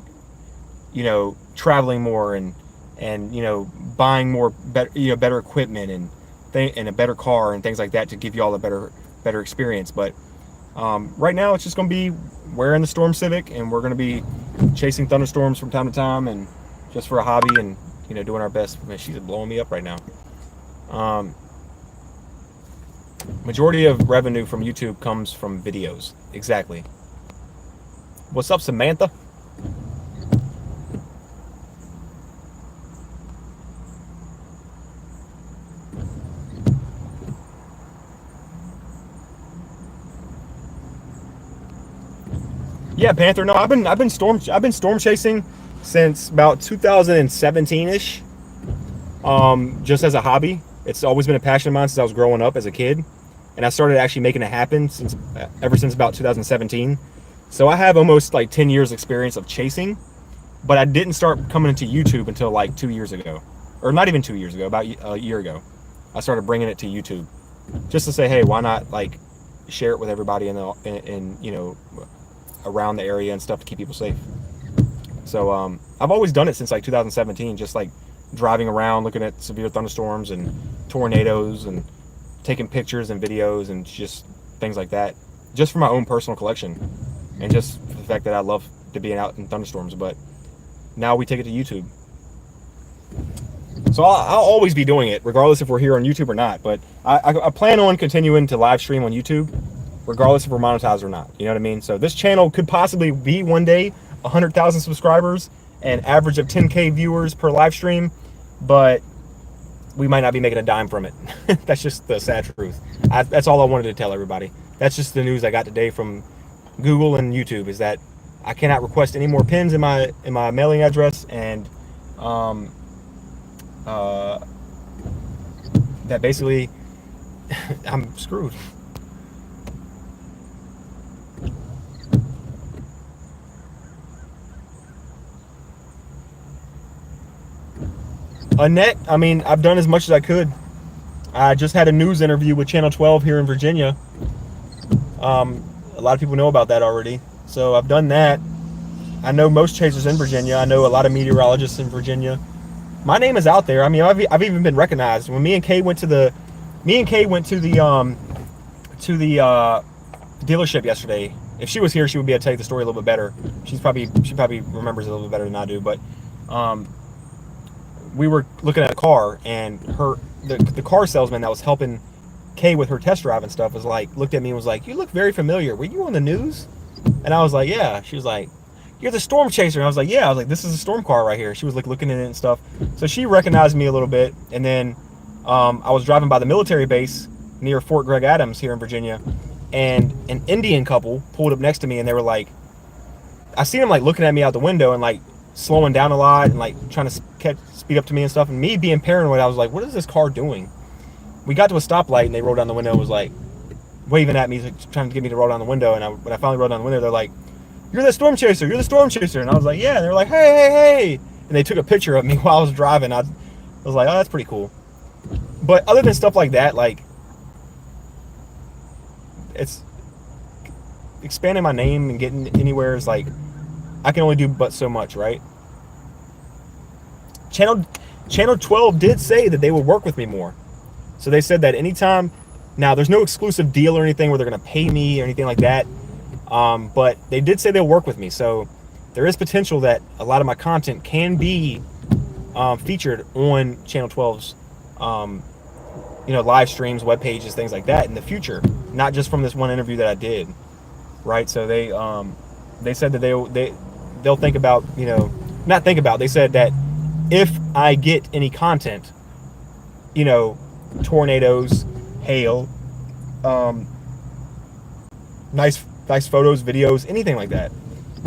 you know, traveling more and you know, buying more better equipment and a better car and things like that to give you all a better experience. But right now it's just going to be wearing the Storm Civic, and we're going to be chasing thunderstorms from time to time, and just for a hobby, and you know, doing our best. Man, she's blowing me up right now. Majority of revenue from YouTube comes from videos. Exactly. What's up, Samantha? Yeah, Panther. No, I've been storm chasing since about 2017-ish. Just as a hobby. It's always been a passion of mine since I was growing up as a kid, and I started actually making it happen ever since about 2017. So I have almost like 10 years experience of chasing, but I didn't start coming into YouTube until like 2 years ago, or not even 2 years ago, about a year ago. I started bringing it to YouTube, just to say, hey, why not like share it with everybody in you know, around the area and stuff to keep people safe. So I've always done it since like 2017, just like driving around looking at severe thunderstorms and tornadoes and taking pictures and videos and just things like that, just for my own personal collection and just for the fact that I love to be out in thunderstorms. But now we take it to YouTube. So I'll always be doing it regardless if we're here on YouTube or not. But I plan on continuing to live stream on YouTube regardless if we're monetized or not. You know what I mean? So this channel could possibly be one day 100,000 subscribers and average of 10K viewers per live stream, but we might not be making a dime from it. That's just the sad truth. That's all I wanted to tell everybody. That's just the news I got today from Google and YouTube, is that I cannot request any more pins in my mailing address, and uh, that basically I'm screwed. Annette, I mean, I've done as much as I could. I just had a news interview with Channel 12 here in Virginia. A lot of people know about that already. So I've done that. I know most chasers in Virginia. I know a lot of meteorologists in Virginia. My name is out there. I mean, I've even been recognized. When me and Kay went to the dealership yesterday. If she was here, she would be able to tell you the story a little bit better. She probably remembers it a little bit better than I do. But we were looking at a car, and the car salesman that was helping Kay with her test drive and stuff was like, looked at me and was like, "You look very familiar. Were you on the news?" And I was like, "Yeah." She was like, "You're the storm chaser." And I was like, "Yeah." I was like, "This is a storm car right here." She was like looking at it and stuff. So she recognized me a little bit. And then I was driving by the military base near Fort Gregg Adams here in Virginia, and an Indian couple pulled up next to me, and they were like, I seen them like looking at me out the window and like slowing down a lot and like trying to speed up to me and stuff. And me being paranoid, I was like, "What is this car doing?" We got to a stoplight, and they rolled down the window and was like waving at me, like, trying to get me to roll down the window. And when I finally rolled down the window, they're like, "You're the storm chaser. You're the storm chaser." And I was like, "Yeah." And they're like, "Hey, hey, hey." And they took a picture of me while I was driving. I was like, "Oh, that's pretty cool." But other than stuff like that, like, it's expanding my name and getting anywhere is like, I can only do but so much, right? Channel 12 did say that they would work with me more. So they said that anytime, now there's no exclusive deal or anything where they're going to pay me or anything like that. But they did say they'll work with me. So there is potential that a lot of my content can be featured on Channel 12's, live streams, web pages, things like that in the future. Not just from this one interview that I did, right? So they said that they'll think about, not think about. They said that if I get any content, tornadoes, hail, nice photos, videos, anything like that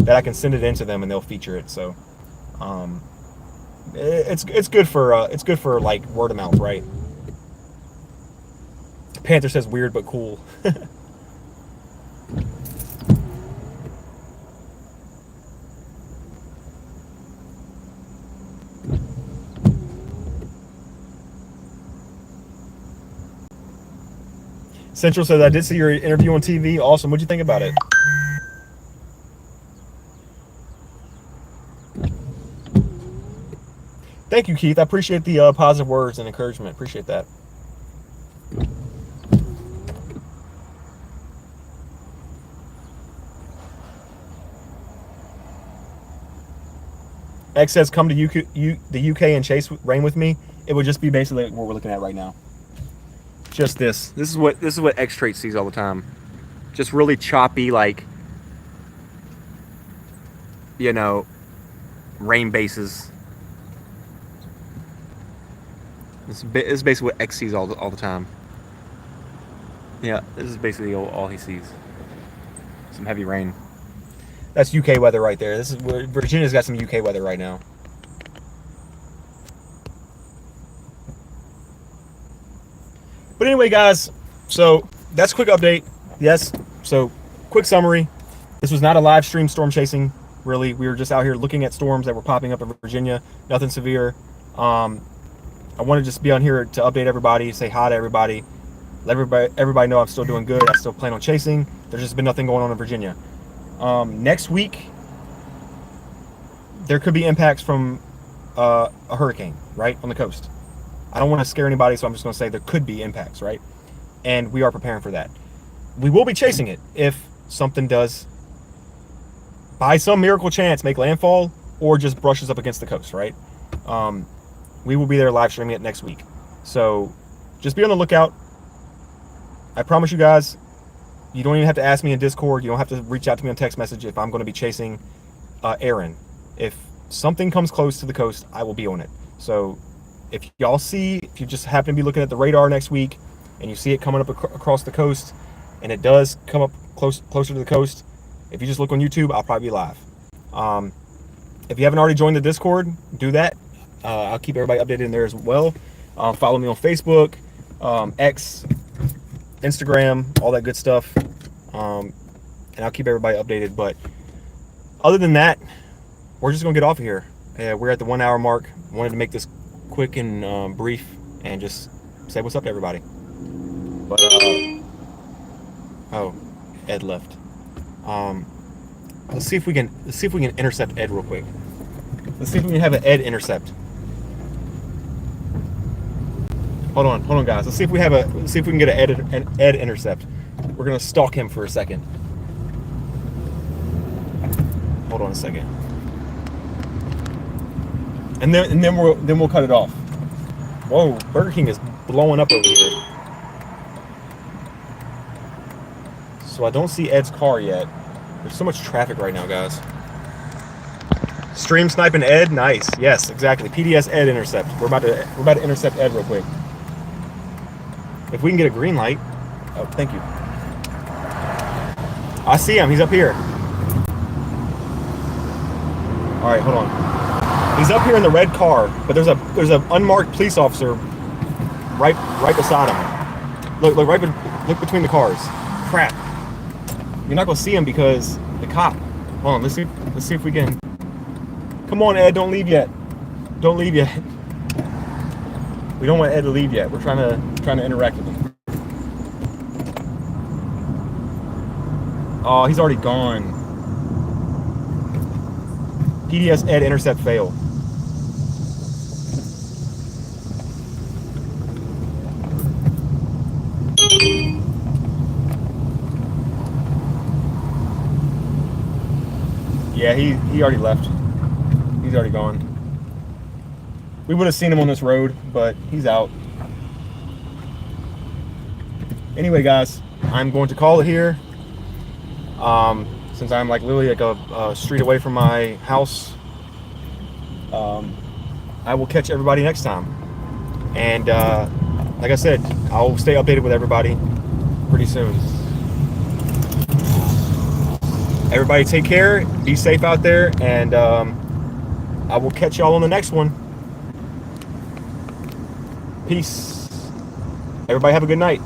I can send it into them and they'll feature it. So it's good for like word of mouth, right? Panther says weird but cool. Central says, "I did see your interview on TV. Awesome. What'd you think about it?" Thank you, Keith. I appreciate the positive words and encouragement. Appreciate that. X says, "Come to the UK and chase rain with me." It would just be basically like what we're looking at right now. Just this. This is what X Trait sees all the time. Just really choppy, like, rain bases. This is basically what X sees all the time. Yeah, this is basically all he sees. Some heavy rain. That's UK weather right there. This is where Virginia's got some UK weather right now. But anyway, guys, so that's a quick update. Yes, so quick summary. This was not a live stream storm chasing, really. We were just out here looking at storms that were popping up in Virginia. Nothing severe. I want to just be on here to update everybody, say hi to everybody, let everybody know I'm still doing good. I still plan on chasing. There's just been nothing going on in Virginia. Next week, there could be impacts from a hurricane, right, on the coast. I don't want to scare anybody, so I'm just going to say there could be impacts, right? And we are preparing for that. We will be chasing it if something does, by some miracle chance, make landfall or just brushes up against the coast, right? We will be there live streaming it next week. So just be on the lookout. I promise you guys, you don't even have to ask me in Discord. You don't have to reach out to me on text message if I'm going to be chasing Erin. If something comes close to the coast, I will be on it. So if you just happen to be looking at the radar next week and you see it coming up across the coast and it does come up closer to the coast, if you just look on YouTube, I'll probably be live. If you haven't already joined the Discord, do that. I'll keep everybody updated in there as well. Follow me on Facebook, X, Instagram, all that good stuff. And I'll keep everybody updated. But other than that, we're just going to get off of here. We're at the 1 hour mark. Wanted to make this quick and brief and just say what's up to everybody. But, oh, Ed left. Let's see if we can intercept Ed real quick. Let's see if we can have an Ed intercept. Hold on, guys. Let's see if we can get an Ed intercept. We're gonna stalk him for a second. Hold on a second. And then we'll cut it off. Whoa, Burger King is blowing up over here. So I don't see Ed's car yet. There's so much traffic right now, guys. Stream sniping Ed, nice. Yes, exactly. PDS Ed intercept. We're about to intercept Ed real quick. If we can get a green light. Oh, thank you. I see him. He's up here. All right, hold on. He's up here in the red car, but there's an unmarked police officer right beside him. Look look between the cars. Crap. You're not gonna see him because the cop. Hold on. Let's see if we can. Come on, Ed. Don't leave yet. Don't leave yet. We don't want Ed to leave yet. We're trying to interact with him. Oh, he's already gone. PDS Ed intercept fail. Yeah, he already left. He's already gone. We would have seen him on this road, but he's out. Anyway, guys, I'm going to call it here. Since I'm like literally like a street away from my house, I will catch everybody next time. And like I said, I'll stay updated with everybody pretty soon. Everybody take care, be safe out there, and I will catch y'all on the next one. Peace. Everybody have a good night.